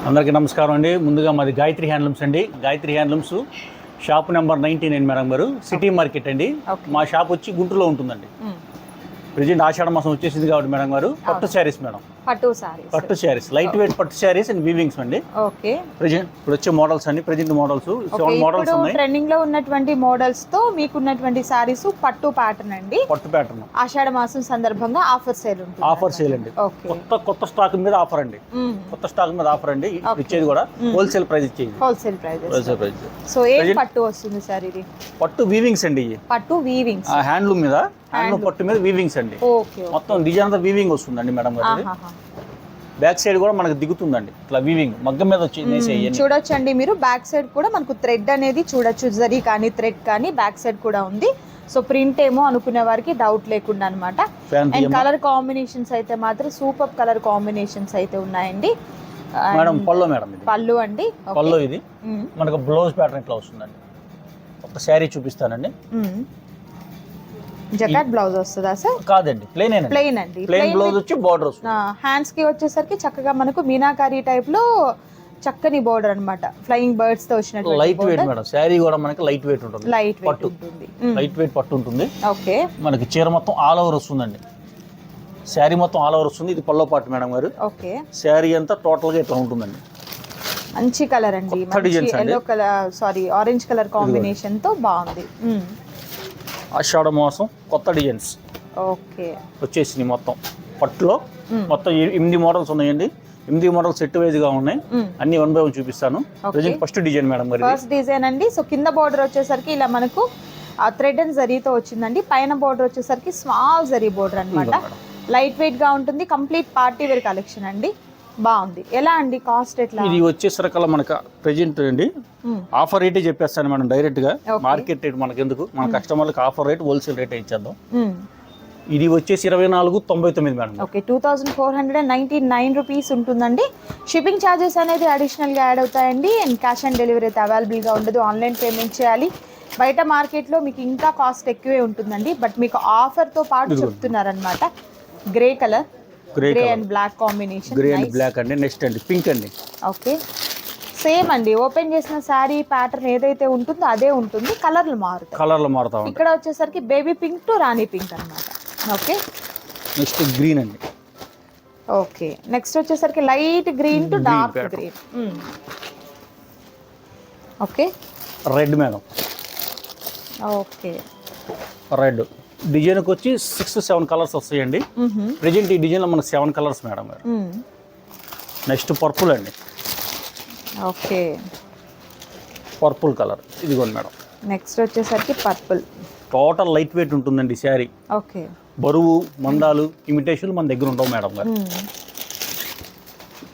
అందరికీ నమస్కారం అండి. ముందుగా మాది గాయత్రి హ్యాండ్లూమ్స్ అండి. Gayatri handlooms shop number 99 madam గారు, సిటీ మార్కెట్ అండి. మా షాప్ వచ్చి గుంటూరులో ఉంటుందండి. ప్రెజెంట్ ఆషాఢ మాసం వచ్చేసింది కాబట్టి మేడం గారు పట్టు శారీస్ మేడం, పట్టు శారీస్, లైట్ వెయిట్ పట్టు శారీస్ అండ్ వీవింగ్స్ అండి. ఓకే, ప్రెజెంట్ ఇప్పుడు వచ్చే మోడల్స్ అండి. ప్రెజెంట్ మోడల్స్ 7 మోడల్స్ ఉన్నాయి. ట్రెండింగ్ లో ఉన్నటువంటి మోడల్స్ తో మీకున్నటువంటి సారీస్ పట్టు ప్యాటర్న్ అండి. పట్టు ప్యాటర్న్ ఆషాఢ మాసం సందర్భంగా ఆఫర్ సేల్ ఉంటుంది. ఆఫర్ సేల్ అండి. కొత్త స్టాక్ మీద ఆఫర్ అండి. కొత్త స్టాక్ మీద ఆఫర్ అండి. ఇచ్చేది కూడా హోల్సేల్ ప్రైస్ ఇచ్చేది. Wholesale price. సో ఏం పట్టు వస్తుంది సార్ ఇది? పట్టు వీవింగ్స్ అండి. పట్టు వీవింగ్స్ హ్యాండ్లూమ్ మీద, హ్యాండ్లూమ్ పట్టు మీద వీవింగ్స్ అండి. మొత్తం డిజైన్ అంతా వీవింగ్ వస్తుందండి మేడం గారు. బ్యాక్ సైడ్ కూడా మనకు దిగుతుందండి ఇట్లా వీవింగ్ మగ్గం మీద వచ్చి చూడొచ్చండి మీరు. బ్యాక్ సైడ్ కూడా మనకు థ్రెడ్ అనేది చూడొచ్చు, జరీ కానీ థ్రెడ్ కానీ బ్యాక్ సైడ్ కూడా ఉంది. సో ప్రింట్ ఏమో అనుకునే వారికి డౌట్ లేకుండా అనమాట. అండ్ కలర్ కాంబినేషన్స్ అయితే మాత్రం సూపర్ కలర్ కాంబినేషన్స్ అయితే ఉన్నాయండి. మేడం పళ్ళు, మేడం పళ్ళు అండి. పళ్ళు ఇది మనకు బ్లౌజ్ ప్యాటర్న్ ఇట్లా వస్తుందండి. ఒక శారీ చూపిస్తానండి. జకాట్ బ్లౌజ్ వస్తుందా సార్? కాదండి, ప్లెయిన్ అండి. ప్లెయిన్ బ్లౌజ్ వచ్చి బోర్డర్ వస్తుంది. హ్యాండ్స్ కి వచ్చేసరికి చక్కగా మనకు మీనాకారి టైప్ లో చక్కని బోర్డర్ అన్నమాట. ఫ్లయింగ్ బర్డ్స్ తో వచ్చినట్టు లైట్ వెయిట్ మేడం. శారీ కూడా మనకి లైట్ వెయిట్ ఉంటుంది. లైట్ వెయిట్ ఉంటుంది. లైట్ వెయిట్ పట్టు ఉంటుంది. ఓకే, మనకి చీర మొత్తం ఆల్ ఓవర్ వస్తుందండి. శారీ మొత్తం ఆల్ ఓవర్ వస్తుంది. ఇది పల్లో పాటు మేడం గారు. ఓకే, శారీ అంతా టోటల్ గా ఇట్లా ఉంటుందండి. మంచి కలర్ అండి. Yellow colour, sorry orange colour combination తో బాగుంది. ఆషాఢ మాసం కొత్త డిజైన్స్ ఓకే వచ్చేసింది. మొత్తం పట్టులో మొత్తం 8 మోడల్స్ ఉన్నాయండి. 8 మోడల్స్ సెట్ వైజ్ గా ఉన్నాయి. అన్ని 1 by 1 చూపిస్తాను. ఫస్ట్ డిజైన్ మేడం గారు, ఫస్ట్ డిజైన్ అండి. సో కింద బోర్డర్ వచ్చేసరికి ఇలా మనకు థ్రెడ్ అండ్ జరీతో వచ్చిందండి. పైన బోర్డర్ వచ్చేసరికి స్మాల్ జరీ బోర్డర్ అన్నమాట. లైట్ వెయిట్ గా ఉంటుంది. కంప్లీట్ పార్టీ వేర్ కలెక్షన్ అండి. బాగుంది. ఎలా అండి కాస్ట్ ఎట్లా? ఇది వచ్చేసరికల్లా మనకు ప్రెజెంట్ అండి ఆఫర్ రేటే చెప్పేస్తాను మేడం. డైరెక్ట్ గా మార్కెట్ రేట్ మనకు ఎందుకు, మన కస్టమర్లకు ఆఫర్ రేట్ హోల్సేల్ రేట్ ఇచ్చేద్దాం. ఇది వచ్చేసి 2499 మేడం. ఓకే, 2499 రూపీస్ ఉంటుందండి. షిప్పింగ్ ఛార్జెస్ అనేది అడిషనల్ గా యాడ్ అవుతాయండి. అండ్ క్యాష్ ఆన్ డెలివరీ అయితే అవైలబుల్ గా ఉండదు. ఆన్లైన్ పేమెంట్ చేయాలి. బయట మార్కెట్ లో మీకు ఇంకా కాస్ట్ ఎక్కువే ఉంటుందండి. బట్ మీకు ఆఫర్ తో పాటు చెప్తున్నారనమాట. Grey colour, grey and black combination. Grey and black అండి. నెక్స్ట్ అండి పింక్ అండి. ఓకే, సేమ్ అండి. ఓపెన్ చేసిన శారీ ప్యాటర్న్ ఏదైతే ఉంటుందో అదే ఉంటుంది. కలర్లు మారుతాయి. ఇక్కడ వచ్చేసరికి baby pink to Rani pink అన్నమాట. ఓకే, నెక్స్ట్ గ్రీన్ అండి. ఓకే, నెక్స్ట్ వచ్చేసరికి light green to dark green. Okay, red madam. Okay, red డిజైన్కి వచ్చి 6-7 కలర్స్ వస్తాయండి. ప్రెజెంట్ ఈ డిజైన్లో మనకు 7 కలర్స్ మేడం గారు. నెక్స్ట్ పర్పుల్ అండి. ఓకే, పర్పుల్ కలర్ ఇదిగోండి మేడం. నెక్స్ట్ వచ్చేసరికి పర్పుల్. టోటల్ లైట్ వెయిట్ ఉంటుందండి శారీ. ఓకే, బరువు మందాలు ఇమిటేషన్ మన దగ్గర ఉండవు మేడం గారు.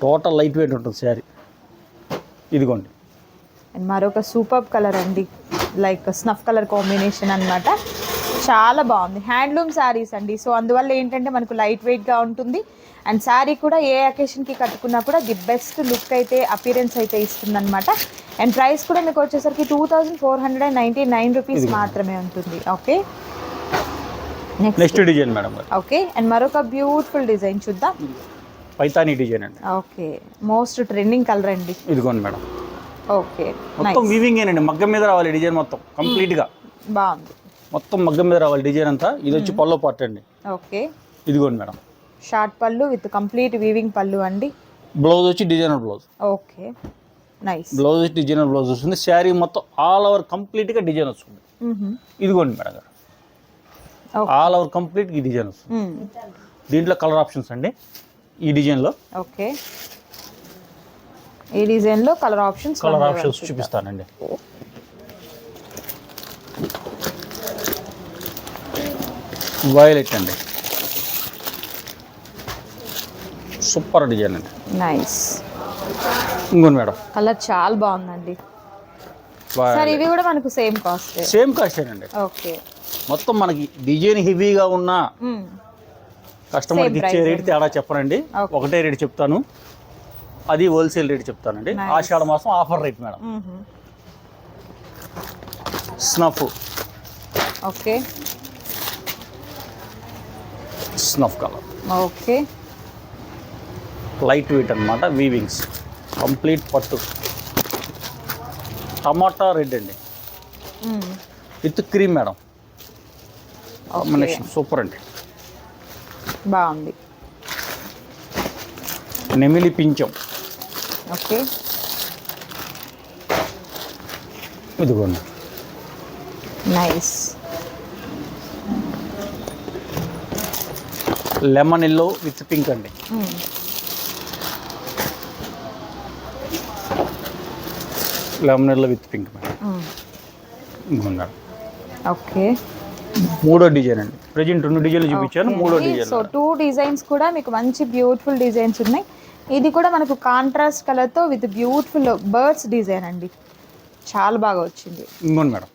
టోటల్ లైట్ వెయిట్ ఉంటుంది శారీ. ఇదిగోండి. అండ్ మరొక సూపర్ కలర్ అండి, లైక్ స్నఫ్ కలర్ కాంబినేషన్ అన్నమాట. చాలా బాగుంది. హ్యాండ్లూమ్ శారీస్ అండి. సో అందువల్ల ఏంటంటే మనకు లైట్ వెయిట్గా ఉంటుంది. అండ్ శారీ కూడా ఏ అకేషన్కి కట్టుకున్నా కూడా ది బెస్ట్ లుక్ అయితే, అపీరెన్స్ అయితే ఇస్తుంది అనమాట. అండ్ ప్రైస్ కూడా మీకు వచ్చేసరికి 2499 రూపీస్ మాత్రమే ఉంటుంది. Okay, next design madam. Okay, and మరొక బ్యూటిఫుల్ డిజైన్ చూద్దాం. పైతానీ డిజైన్ అండి. ఓకే, మోస్ట్ ట్రెండింగ్ కలర్ అండి. ఇదిగోండి మేడం. ఓకే, మొత్తం వీవింగ్ ఏనండి. మగ్గం మీద రావాలి డిజైన్ మొత్తం కంప్లీట్ గా. బాగుంది. మొత్తం మగ్గం మీద రావాలి డిజైన్ అంతా. ఇది వచ్చి పల్లో పార్ట్ అండి. ఓకే, ఇదిగోండి మేడం. షార్ట్ పళ్ళు విత్ కంప్లీట్ వీవింగ్ పళ్ళు అండి. బ్లౌజ్ వచ్చి designer blouse. Okay, nice. Blouse వచ్చి డిజైనర్ బ్లౌజ్ వస్తుంది. శారీ మొత్తం ఆల్ ఓవర్ కంప్లీట్ గా డిజైన్ వస్తుంది. ఇదిగోండి మేడం గారు. ఆల్ ఓవర్ కంప్లీట్ ఈ డిజైన్ వస్తుంది. దీంట్లో కలర్ ఆప్షన్స్ అండి ఈ డిజైన్ లో. ఓకే, ఈ డిజైన్ లో కలర్ ఆప్షన్స్ చూపిస్తానండి. వైలెట్ అండి. సూపర్ డిజైన్ అండి. నైస్. ఇంకోండి మేడం, కలర్ చాలా బాగుందండి. సార్ ఇవి కూడా మనకు సేమ్ కాస్ట్ అండి. ఓకే, మొత్తం మనకి డిజైన్ హెవీగా ఉన్న కస్టమర్కి ఇచ్చే రేట్ తేడా చెప్పనండి. ఒకటే రేట్ చెప్తాను, అది హోల్సేల్ రేట్ చెప్తానండి. ఆషాఢ మాసం offer rate madam. Snuff. Okay, snuff colour. Okay, light weight అన్నమాట. వీవింగ్స్ కంప్లీట్ పట్టు టమాటా రెడ్ అండి with cream madam. Combination super అండి. బాగుంది. నెమిలి పించం. ఓకే, ఇదిగోండి. Nice. Lemon yellow with pink అండి. Lemon yellow with pink madam. ఇదిగోండి. ఓకే, మూడో డిజైన్ అండి. ప్రజెంట్ 2 డిజైన్లు చూపించాను, మూడో డిజైన్. సో 2 డిజైన్స్ కూడా మీకు మంచి బ్యూటిఫుల్ డిజైన్స్ ఉన్నాయి. ఇది కూడా మనకు కాంట్రాస్ట్ కలర్తో విత్ బ్యూటిఫుల్ బర్డ్స్ డిజైన్ అండి. చాలా బాగా వచ్చింది. ఇంకోండి మేడం.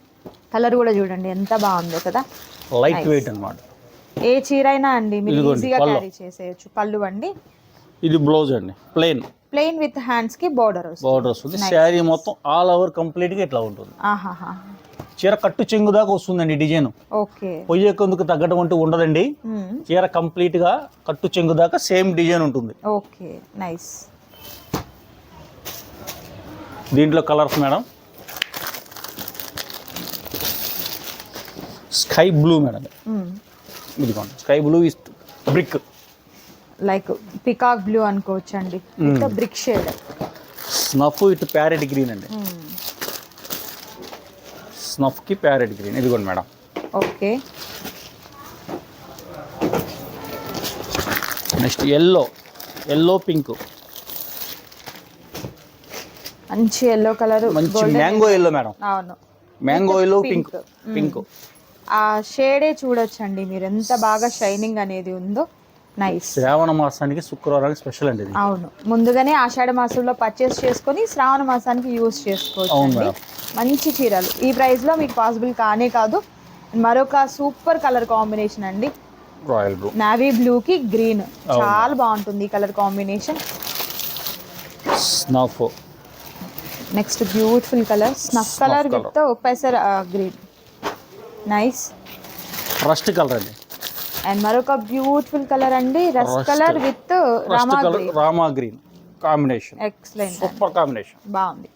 కలర్ కూడా చూడండి ఎంత బాగుందో కదా. లైట్ వెయిట్ అన్నమాట. ఏ చీర అయినా అండి మీరు ఈజీగా క్యారీ చేసేయచ్చు. పళ్ళు అండి. ఇది బ్లౌజ్ అండి. ప్లెయిన్ విత్ హ్యాండ్స్ కి బోర్డర్ వస్తుంది. శారీ మొత్తం ఆల్ ఓవర్ కంప్లీట్ గా ఇట్లా ఉంటుంది. ఆహాహా. చీర కట్టు చెంగు దాకా వస్తుందండి డిజైన్. ఓకే, పొయ్యేకందుకు తగ్గడం అంటూ ఉండదండి. చీర కంప్లీట్ గా కట్టు చెంగు దాకా సేమ్ డిజైన్ ఉంటుంది. Okay, nice. దీంట్లో colours madam. Sky blue madam. ఇదిగోండి sky blue is brick. Like peacock blue అనుకోవచ్చు అండి. Brick shade. Snuff with parrot green అండి. స్నఫ్ కి ప్యారెట్ గ్రీన్. ఇదిగోండి madam. Okay, next yellow pink. మంచి ఎల్లో కలర్. మంచి మ్యాంగో ఎల్లో మేడం. అవును, mango yellow pink. ఆ షేడే చూడొచ్చండి మీరు ఎంత బాగా షైనింగ్ అనేది ఉందో. నైస్. శ్రావణ మాసానికి శుక్రవారానికి స్పెషల్ అండి. అవును, ముందుగానే ఆషాఢ మాసంలో పర్చేస్ చేసుకొని శ్రావణ మాసానికి యూజ్ చేసుకోవచ్చు. మంచి చీరలు ఈ ప్రైస్ లో మీకు పాసిబుల్ కానే కాదు. మరొక సూపర్ కలర్ కాంబినేషన్ అండి. రాయల్ బ్లూ, నావీ బ్లూ కి గ్రీన్. చాలా బాగుంటుంది ఈ colour combination. Snuff. Next beautiful colour snuff colour with పెసర్ గ్రీన్. నైస్. రస్ట్ కలర్ అండి. అండ్ మరొక బ్యూటిఫుల్ కలర్ అండి రస్ట్ కలర్ విత్ రామా green combination. Excellent, super combination. బాగుంది.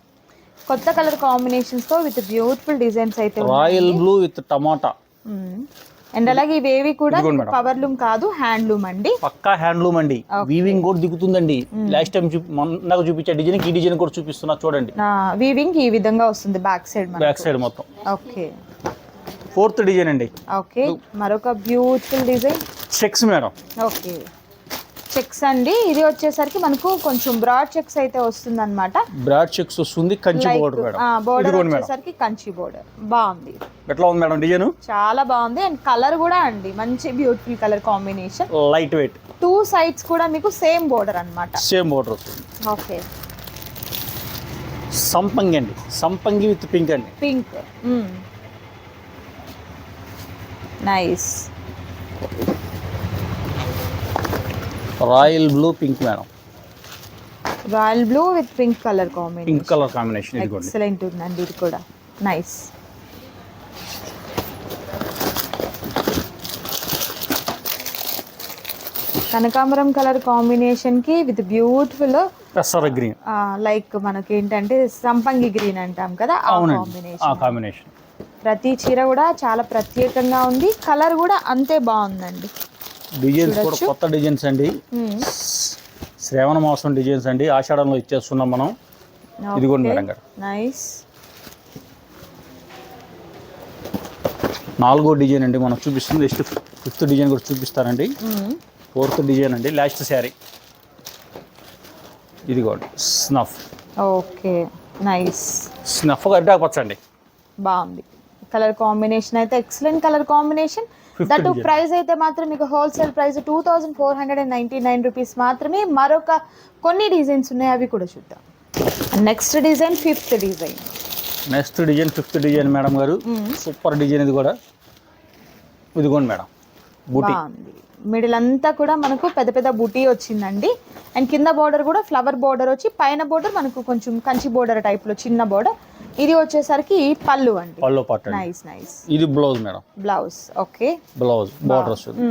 కొత్త కలర్ కాంబినేషన్స్ తో విత్ బ్యూటిఫుల్ డిజైన్స్ అయితే royal blue with tomato. And అలాగే ఇవేవి కూడా పవర్ లూమ్ కాదు, హ్యాండ్లూమ్ అండి. పక్కా హ్యాండ్లూమ్ అండి. వీవింగ్ కూడా దిగుతుందండి. లాస్ట్ టైం నాకు చూపించే డిజైన్ ఈ డిజైన్ కూడా చూపిస్తున్నా చూడండి. వీవింగ్ ఈ విధంగా వస్తుంది బ్యాక్ సైడ్ మొత్తం. ఓకే, 4th డిజైన్ అండి. ఓకే, మరొక beautiful design. Checks madam. Okay, checks అండి. ఇది వచ్చేసరికి మనకు కొంచెం బ్రాడ్ చెక్స్ అయితే వస్తుంది అనమాట. బ్రాడ్ చెక్స్ వస్తుంది. Kanchi border madam. బోర్డర్ వచ్చేసరికి కంచి బోర్డర్. బాగుంది. ఎట్లా ఉంది మేడం డిజైన్? చాలా బాగుంది. అండ్ కలర్ కూడా అండి మంచి beautiful colour combination. Light weight. 2 sides కూడా మీకు సేమ్ బోర్డర్ అన్నమాట. సేమ్ బోర్డర్ వస్తుంది. ఓకే, సంపంగి అండి. సంపంగి విత్ పింక్ అండి. Pink. Nice. Royal blue pink madam. Royal blue with pink colour combination. Pink colour combination. Excellent ఉందండి ఇది కూడా. నైస్. కనకాంబరం కలర్ కాంబినేషన్ కి విత్ బ్యూటిఫుల్ పెసర గ్రీన్. లైక్ మనకి ఏంటంటే సంపంగి గ్రీన్ అంటాం కదా, ఆ కాంబినేషన్. ప్రతి చీర కూడా చాలా ప్రత్యేకంగా ఉంది. కలర్ కూడా అంతే బాగుందండి. డిజైన్స్ కూడా కొత్త డిజైన్స్ అండి. శ్రావణ మాసం డిజైన్స్ అండి. ఆషాఢంలో ఇచ్చేస్తున్నాం మనం. ఇదిగోండి మేడం గారు. నైస్. 4వ డిజైన్ అండి మనం చూపిస్తుంది. నెక్స్ట్ 5th డిజైన్ కూడా చూపిస్తానండి. 4th డిజైన్ అండి. లాస్ట్ శారీ. ఇదిగోండి స్నఫ్. Okay, nice. స్నఫ్ గడ్డ పచ్చండి. బాగుంది. కలర్ కాంబినేషన్ అయితే excellent colour combination. That price అయితే మాత్రం మీకు హోల్సేల్ ప్రైస్ 2499 రూపీస్ మాత్రమే. మరొక కొన్ని డిజైన్స్ ఉన్నాయి, అవి కూడా చూద్దాం. Next design 5th design. Next design 5th design madam గారు. సూపర్ డిజైన్ ఇది కూడా. ఇదిగోండి మేడం బూటీ. మిడిల్ అంతా కూడా మనకు పెద్ద పెద్ద బూటీ వచ్చిందండి. అండ్ కింద బోర్డర్ కూడా ఫ్లవర్ బోర్డర్ వచ్చి, పైన బోర్డర్ మనకు కొంచెం కంచి బోర్డర్ టైప్ లో చిన్న బోర్డర్. ఇది వచ్చేసరికి పళ్ళు అండి. పళ్ళు పార్ట్. Nice nice. ఇది blouse madam. Blouse. Okay, blouse border వస్తుంది.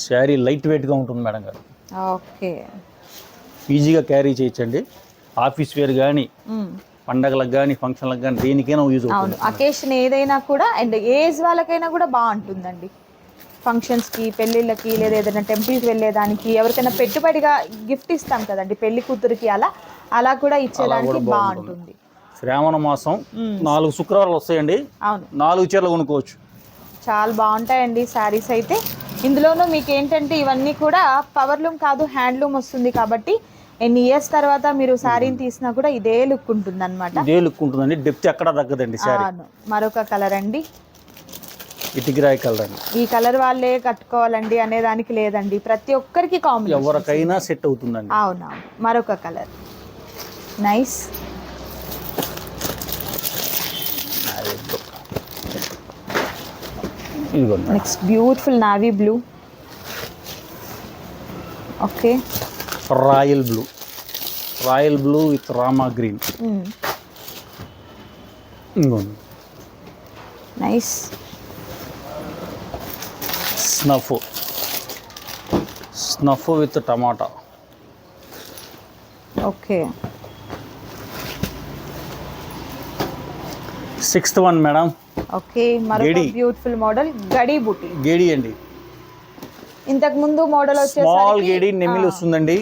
శారీ లైట్ వెయిట్ గా ఉంటుంది మేడం గారు. ఓకే, ఈజీగా క్యారీ చేయొచ్చండి. ఆఫీస్ వేర్ కానీ పండగలకు కానీ ఫంక్షన్లకు కానీ దేనికైనా యూజ్ అవును, అవుతుంది. అకేషన్ ఏదైనా కూడా అండ్ ఏజ్ వాళ్ళకైనా కూడా బాగుంటుందండి. ఫంక్షన్స్కి, పెళ్ళిళ్ళకి, లేదా ఏదైనా టెంపుల్కి వెళ్ళేదానికి, ఎవరికైనా పెట్టుబడిగా గిఫ్ట్ ఇస్తాం కదండి పెళ్లి కూతురికి, అలా కూడా ఇచ్చేదానికి బాగుంటుంది. శ్రావణ మాసం 4 శుక్రవారాలు వస్తాయండి. అవును, 4 చీరలు కొనుక్కోవచ్చు. చాలా బాగుంటాయండి శారీస్ అయితే. ఇందులోనూ మీకు ఏంటంటే ఇవన్నీ కూడా పవర్లూమ్ కాదు, హ్యాండ్లూమ్ వస్తుంది కాబట్టి ఎన్ని ఇయర్స్ తర్వాత మీరు శారీని తీసినా కూడా ఇదే లుక్ ఉంటుంది అనమాట. ఇదే లుక్ ఉంటుందండి, డెప్త్ ఎక్కడా తగ్గదండి శారీ. మరొక కలర్ అండి, ఇటుకిరాయి కలర్ అండి. ఈ కలర్ వాళ్ళే కట్టుకోవాలండి అనే దానికి లేదండి, ప్రతి ఒక్కరికి కాంబినేషన్ ఎవరికైనా సెట్ అవుతుందండి. అవునవును, మరొక colour nice. Next beautiful navy blue. Okay, royal blue with రామా green. Nice. Snuff with tomato. Okay, 6th one madam. Okay, మరొక బ్యూటిఫుల్ మోడల్ గడి బుట్టి. గేడి అండి. ఇంతకు ముందు మోడల్ వచ్చేసరికి స్మాల్ గేడి నెమిలి వస్తుందండి.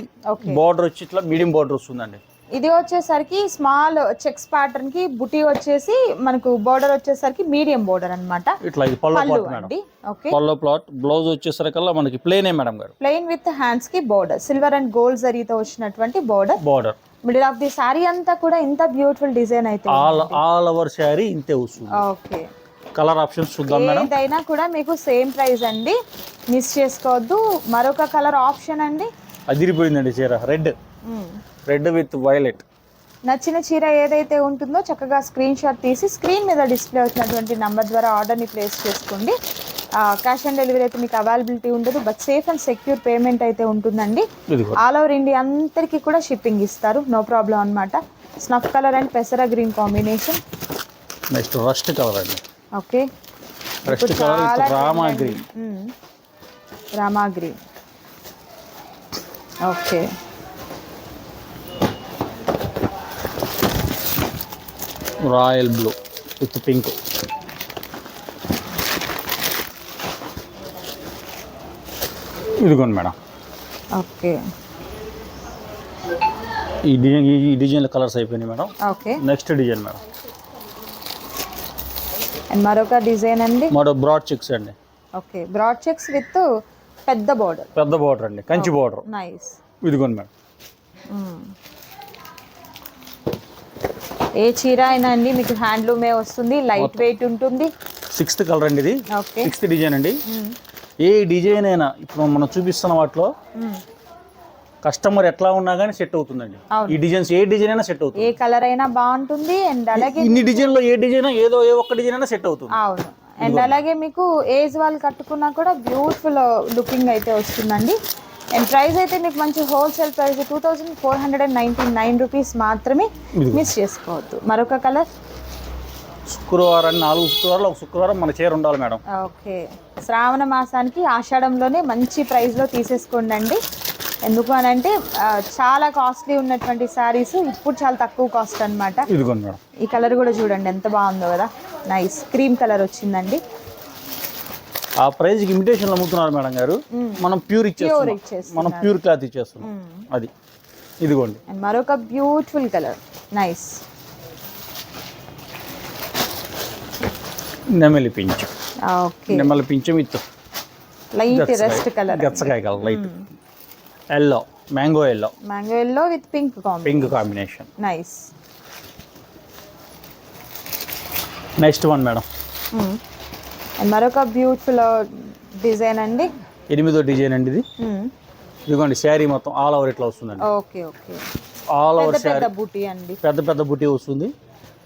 బోర్డర్ వచ్చి ఇట్లా మీడియం బోర్డర్ వస్తుందండి. ఇది వచ్చేసరికి స్మాల్ చెక్స్ ప్యాటర్న్ కి బుటీ వచ్చేసి మనకు బోర్డర్ వచ్చేసరికి మీడియం బోర్డర్ అన్నమాట. ఇట్లా ఇది పల్లో ప్లాట్ మేడం. ఓకే, పల్లో ప్లాట్. బ్లౌజ్ వచ్చేసరికల్లా మనకి ప్లేనే మేడం గారు. ప్లెయిన్ విత్ హ్యాండ్స్ కి బోర్డర్, సిల్వర్ అండ్ గోల్డ్ జరీతో వచ్చినటువంటి border. Middle of the sorry అంతా కూడా ఇంత బ్యూటిఫుల్ డిజైన్ అయితే ఆల్ ఓవర్ శారీ ఇంతే వస్తుంది. ఓకే, కలర్ ఆప్షన్స్ చూద్దాం మేడం. ఏదైనా కూడా మీకు సేమ్ ప్రైస్ అండి, మిస్ చేసుకోవద్దు. మరొక కలర్ ఆప్షన్ అండి, అదిరిపోయిందండి చీర. Red with violet. నచ్చిన చీర ఏదైతే ఉంటుందో చక్కగా స్క్రీన్ షాట్ తీసి స్క్రీన్ మీద డిస్ప్లే అవుతున్నటువంటి నంబర్ ద్వారా ఆర్డర్ని ప్లేస్ చేసుకోండి. క్యాష్ ఆన్ డెలివరీ అయితే మీకు అవైలబిలిటీ ఉండదు, but safe and secure payment అయితే ఉంటుందండి. ఆల్ ఓవర్ ఇండియా అందరికీ కూడా షిప్పింగ్ ఇస్తారు, నో ప్రాబ్లం అనమాట. స్నఫ్ కలర్ అండ్ పెసరా green combination. Next rust colour అండి. ఓకే, రస్ట్ కలర్ విత్ రామా గ్రీన్. రామా green. Okay, royal blue with pink. ఇదిగోండి మేడం. ఓకే, ఈ డిజైన్ల కలర్స్ అయిపోయినాయి madam. Okay, next design madam. And మరొక డిజైన్ అండి, మరో బ్రాడ్ చెక్స్ అండి. ఓకే, బ్రాడ్ చెక్స్ విత్ పెద్ద బోర్డర్ అండి, కంచి బోర్డర్. నైస్. ఇదిగోండి మేడం. ఏ చీర అయినా అండి మీకు హ్యాండ్లూమే వస్తుంది, లైట్ వెయిట్ ఉంటుంది. 6th కలర్ అండి ఇది. 6th డిజైన్ అండి. ఏ డిజైన్ అయినా ఇప్పుడు మనం చూపిస్తున్న వాటిలో కస్టమర్ ఎట్లా ఉన్నా కానీ సెట్ అవుతుందండి. ఈ డిజైన్స్ ఏ డిజైన్ అయినా సెట్ అవుతుంది, ఏ కలర్ అయినా బాగుంటుంది. అండ్ అలాగే ఇన్ని డిజైన్లో ఏ డిజైన్ ఏ ఒక్క డిజైన్ అయినా సెట్ అవుతుంది. అవును, అండ్ అలాగే మీకు ఏజ్ వాళ్ళు కట్టుకున్నా కూడా బ్యూటిఫుల్ లుకింగ్ అయితే వస్తుందండి. అండ్ ప్రైస్ అయితే మీకు మంచి హోల్సేల్ ప్రైస్ 2499 రూపీస్ మాత్రమే, మిస్ చేసుకోవద్దు. మరొక కలర్. శుక్రవారం 4 శుక్రవారాలు ఒక శుక్రవారం మన చీర ఉండాలి మేడం. ఓకే, శ్రావణ మాసానికి ఆషాఢంలోనే మంచి ప్రైస్లో తీసేసుకోండి అండి. ఎందుకు అని అంటే చాలా కాస్ట్లీ ఉన్నటువంటి శారీస్ ఇప్పుడు చాలా తక్కువ కాస్ట్ అనమాట. ఇదిగోండి మేడం. ఈ కలర్ కూడా చూడండి ఎంత బాగుందో కదా, నైస్ క్రీమ్ కలర్ వచ్చిందండి. ఆ ప్రైస్కి ఇమిటేషన్లు అమ్ముతున్నారు మేడం గారు, మనం ప్యూర్ ఇచ్చేస్తున్నాం, మనం ప్యూర్ క్లాత్ ఇచ్చేస్తున్నాం. అది ఇదిగోండి. అండ్ మరొక బ్యూటిఫుల్ కలర్, నైస్. నెమలి పింఛం. ఓకే, నెమలి పింఛం విత్ లైట్ రెస్ట్ కలర్, గచ్చకాయ colour, light yellow, mango yellow with pink combination. Nice. Next one madam. And మరొక బ్యూటిఫుల్ డిజైన్ అండి. 8వ డిజైన్ అండి ఇది. ఇదిగోండి శారీ మొత్తం ఆల్ ఓవర్ ఇట్లా వస్తుందండి. ఓకే, ఆల్ ఓవర్ శారీ బూటీ అండి, పెద్ద బూటీ వస్తుంది.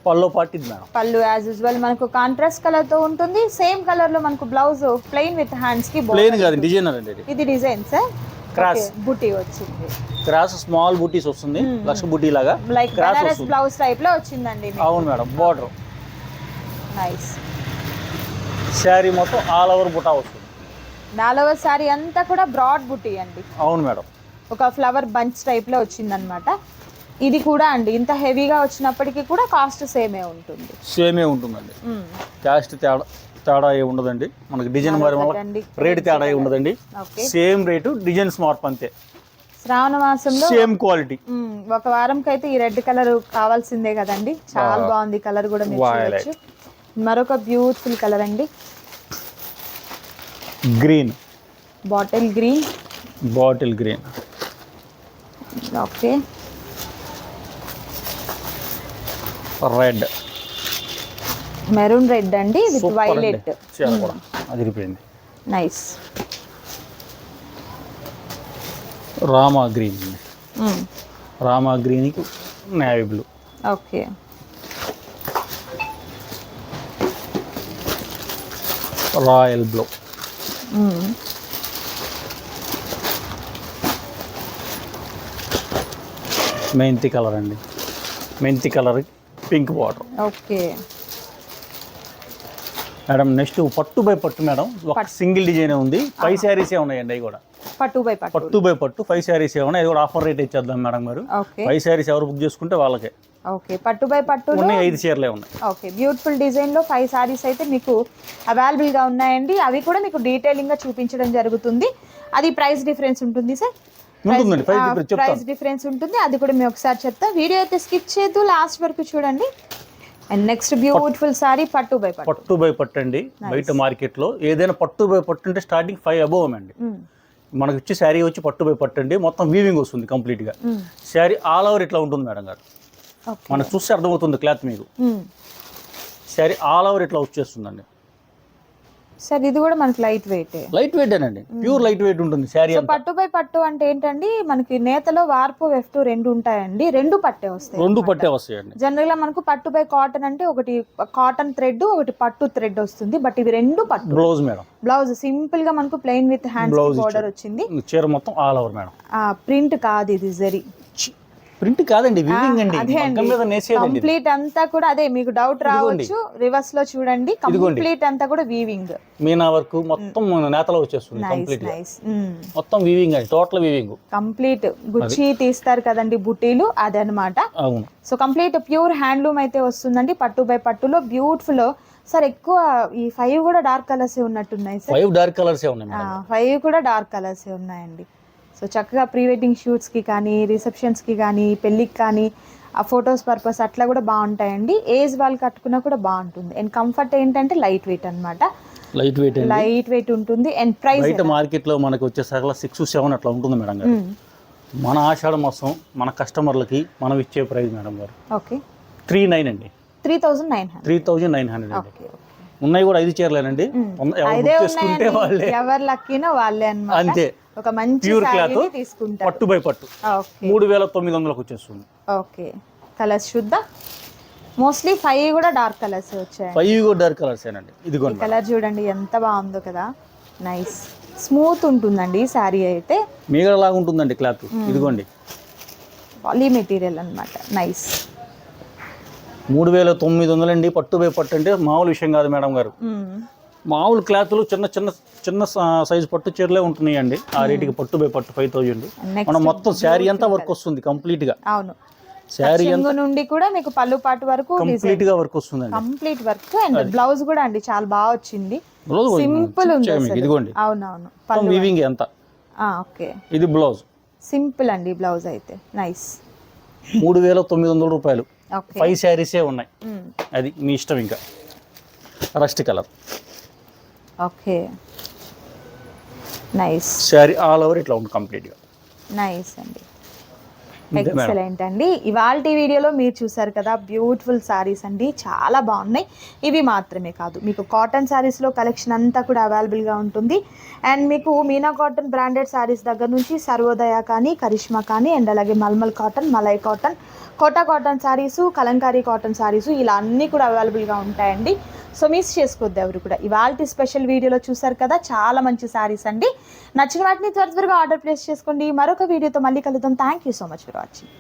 పళ్ళు పార్ట్ ఇది మేడం. పళ్ళు యాజ్ యూజువల్ మనకు కాంట్రాస్ట్ కలర్ తో ఉంటుంది. సేమ్ కలర్ లో మనకు బ్లౌజ్ ప్లెయిన్ విత్ హ్యాండ్స్ కి ప్లెయిన్ కాదు, డిజైనర్ అండి ఇది డిజైన్ సార్. క్రాస్ బూటీ వచ్చింది, క్రాస్ స్మాల్ బూటీస్ వస్తుంది, లక్ష బూటీ లాగా లైక్ బనారస్ బ్లౌజ్ టైప్ లో వచ్చిందండి. అవును మేడం, బోర్డర్ నైస్. శారీ మొత్తం ఆల్ ఓవర్ బుటా వస్తుంది. 4వ శారీ అంతా కూడా బ్రాడ్ బుటీ అండి. అవును మేడం. ఒక ఫ్లవర్ బంచ్ టైప్ లో వచ్చిందనమాట. ఇది కూడా అండి ఇంత హెవీగా వచ్చినప్పటికీ కూడా కాస్ట్ సేమే ఉంటుంది. సేమే ఉంటుందండి, కాస్ట్ తేడా ఏ ఉండదండి. మనకి డిజైన్ మారి వల్ల రేట్ తేడా ఏ ఉండదండి. సేమ్ రేటు, డిజైన్స్ మార్పు అంతే. శ్రావణ మాసంలో సేమ్ క్వాలిటీ. ఒక వారంకి అయితే ఈ రెడ్ కలర్ కావాల్సిందే కదండి. చాలా బాగుంది కలర్ కూడా మీరు చూడొచ్చు. మరొక బ్యూటిఫుల్ కలర్ అండి, green, bottle green. Okay, red, maroon red అండి విత్ వైలెట్. అదిరిపోయింది, నైస్. రామా గ్రీన్, రామా గ్రీన్కి navy blue. Okay, royal blue, మెంతి కలర్ అండి, మెంతి colour pink border. Okay madam next పట్టు బై పట్టు మేడం, ఒక సింగిల్ డిజైన్ ఉంది. 5 శారీసే ఉన్నాయండి. అవి కూడా పట్టు బై పట్టు 5 శారీసే ఉన్నాయి. అది కూడా ఆఫర్ రేట్ ఇచ్చేద్దాం మేడం గారు. 5 శారీస్ ఎవరు బుక్ చేసుకుంటే వాళ్ళకే. ఓకే, పట్టు బై పట్టు ఉన్నాయి, 5 చీరలే ఉన్నాయి. ఓకే, బ్యూటిఫుల్ డిజైన్ లో 5 సారీస్ అయితే మీకు అవైలబుల్ గా ఉన్నాయండి. అవి కూడా మీకు డీటెయిలింగ్ గా చూపించడం జరుగుతుంది. అది ప్రైస్ డిఫరెన్స్ ఉంటుంది సార్, ప్రైస్ డిఫరెన్స్ ఉంటుంది. అది కూడా మేము ఒకసారి చెప్తా. వీడియో అయితే స్కిప్ చేయొద్దు, లాస్ట్ వరకు చూడండి. అండ్ నెక్స్ట్ బ్యూటిఫుల్ సారీ పట్టు బై పట్టు అండి. బయట మార్కెట్ లో ఏదైనా పట్టు బై పట్టు అంటే స్టార్టింగ్ 5 అబోవ్ అండి. మనకు వచ్చి శారీ వచ్చి పట్టు బై పట్టు అండి. మొత్తం వీవింగ్ వస్తుంది కంప్లీట్ గా. శారీ ఆల్ ఓవర్ ఇట్లా ఉంటుంది మేడం గారు. మనకు చూస్తే అర్థమవుతుంది క్లాత్ మీకు. శారీ ఆల్ ఓవర్ ఇట్లా వచ్చేస్తుందండి సార్. ఇది కూడా మనకి లైట్ వెయిట్ అండి, ప్యూర్ లైట్ వెయిట్ ఉంటుంది శారీ. పట్టు బై పట్టు అంటే ఏంటండి, మనకి నేతలో వార్పు వెఫ్ట్ రెండు ఉంటాయండి. రెండు పట్టే వస్తాయండి. జనరల్ గా మనకు పట్టు బై కాటన్ అంటే ఒకటి కాటన్ థ్రెడ్, ఒకటి పట్టు థ్రెడ్ వస్తుంది. బట్ ఇవి రెండు పట్టు. బ్లౌజ్ మేడం, బ్లౌజ్ సింపుల్ గా మనకు ప్లెయిన్ విత్ హ్యాండ్స్ బోర్డర్ వచ్చింది. చీర మొత్తం ఆల్ ఓవర్ మేడం. ప్రింట్ కాదు ఇది, జరీ ప్రింట్ కాదండి, వీవింగ్ అండి. కంప్లీట్ అంతా కూడా అదే. మీకు డౌట్ రావచ్చు, రివర్స్ లో చూడండి. కంప్లీట్ అంతా కూడా వీవింగ్, మీనా వర్క్ మొత్తం నేతలో వచ్చేస్తుంది. కంప్లీట్ మొత్తం వీవింగ్ అండి, టోటల్ వీవింగ్ కంప్లీట్. గుచ్చి తీస్తారు కదండి బుట్టీలు, అదనమాట. అవును. సో కంప్లీట్ ప్యూర్ హ్యాండ్లూమ్ అయితే వస్తుందండి పట్టు బై పట్టులో. Beautiful sir. ఎక్కువ ఈ 5 కూడా డార్క్ కలర్స్ ఉన్నట్టున్నాయి సార్. 5 డార్క్ కలర్స్ ఉన్నాయి. 5 కూడా డార్క్ కలర్స్ ఉన్నాయండి. సో చక్కగా ప్రీ వెడ్డింగ్ షూట్స్కి కానీ, రిసెప్షన్స్కి కానీ, పెళ్ళికి కానీ, ఆ ఫొటోస్ పర్పస్ అట్లా కూడా బాగుంటాయండి. ఏజ్ వాళ్ళు కట్టుకున్నా కూడా బాగుంటుంది. అండ్ కంఫర్ట్ ఏంటంటే లైట్ వెయిట్ అనమాట. లైట్ వెయిట్ ఉంటుంది. అండ్ ప్రైస్ బయట మార్కెట్లో మనకు వచ్చేసరికి 6-7 అట్లా ఉంటుంది మేడం గారు. మన ఆషాఢ మాసం మన కస్టమర్లకి మనం ఇచ్చే ప్రైస్ మేడం గారు ఓకే 39 అండి. 3900 అండి. ఉన్నాయి కూడా 5 చీరలేనండి. ఎవరు లక్కీనో వాళ్ళే అన్నమాట. అంతే. ఒక మంచి ప్యూర్ క్లాత్ పట్టు బై పట్టు 3900కి వచ్చేస్తుంది. ఓకే, కలర్స్ చూద్దాం. మోస్ట్లీ 5 కూడా డార్క్ కలర్స్ వచ్చాయి. 5 కూడా డార్క్ కలర్స్ ఏనండి. ఇదిగోండి కలర్ చూడండి ఎంత బాగుందో కదా. నైస్, స్మూత్ ఉంటుందండి సారీ అయితే. మీగడ లాగా ఉంటుందండి క్లాత్. ఇదిగోండి పాలీ మెటీరియల్ అన్నమాట. నైస్. 3900 అండి. పట్టు బై పట్టు అంటే మామూలు విషయం కాదు మేడం గారు. మామూలు క్లాత్లు చిన్న సైజు పట్టు చీరలే ఉంటున్నాయండి. ఆ రేటుకి పట్టు బై పట్టు 5000. మనం మొత్తం శారీ అంతా వర్క్ వస్తుంది కంప్లీట్ గా. అవును, శారీ నుండి కూడా మీకు పళ్ళు పాటు వరకు కంప్లీట్ గా వర్క్ వస్తుంది. Complete work. అండ్ బ్లౌజ్ కూడా అండి చాలా బాగా వచ్చింది. సింపుల్ ఉంది. ఇదిగోండి. అవునవును, వీవింగ్ ఎంత. ఓకే, ఇది బ్లౌజ్ సింపుల్ అండి. బ్లౌజ్ అయితే నైస్. 3900 రూపాయలు. 5 శారీసే ఉన్నాయి. అది మీ ఇష్టం. ఇంకా rust colour. Okay, nice. Sari all over ఇట్లా ఉంది కంప్లీట్ గా. నైస్ అండి, ఎక్సలెంట్ అండి. ఇవాల్టి వీడియోలో మీరు చూసారు కదా బ్యూటిఫుల్ సారీస్ అండి, చాలా బాగున్నాయి. ఇవి మాత్రమే కాదు, మీకు కాటన్ సారీస్లో కలెక్షన్ అంతా కూడా అవైలబుల్గా ఉంటుంది. అండ్ మీకు మీనా కాటన్ బ్రాండెడ్ సారీస్ దగ్గర నుంచి సర్వోదయ కానీ, కరిష్మా కానీ, అండ్ అలాగే మల్మల్ కాటన్, మలై cotton, Kota cotton saris, Kalamkari cotton saris, ఇలా అన్నీ కూడా అవైలబుల్గా ఉంటాయండి. సో మిస్ చేసుకోవద్దు ఎవరు కూడా. ఇవాళ స్పెషల్ వీడియోలో చూసారు కదా చాలా మంచి సారీస్ అండి. నచ్చిన వాటిని త్వరగా ఆర్డర్ ప్లేస్ చేసుకోండి. మరొక వీడియోతో మళ్ళీ కలుద్దాం. Thank you so much for watching.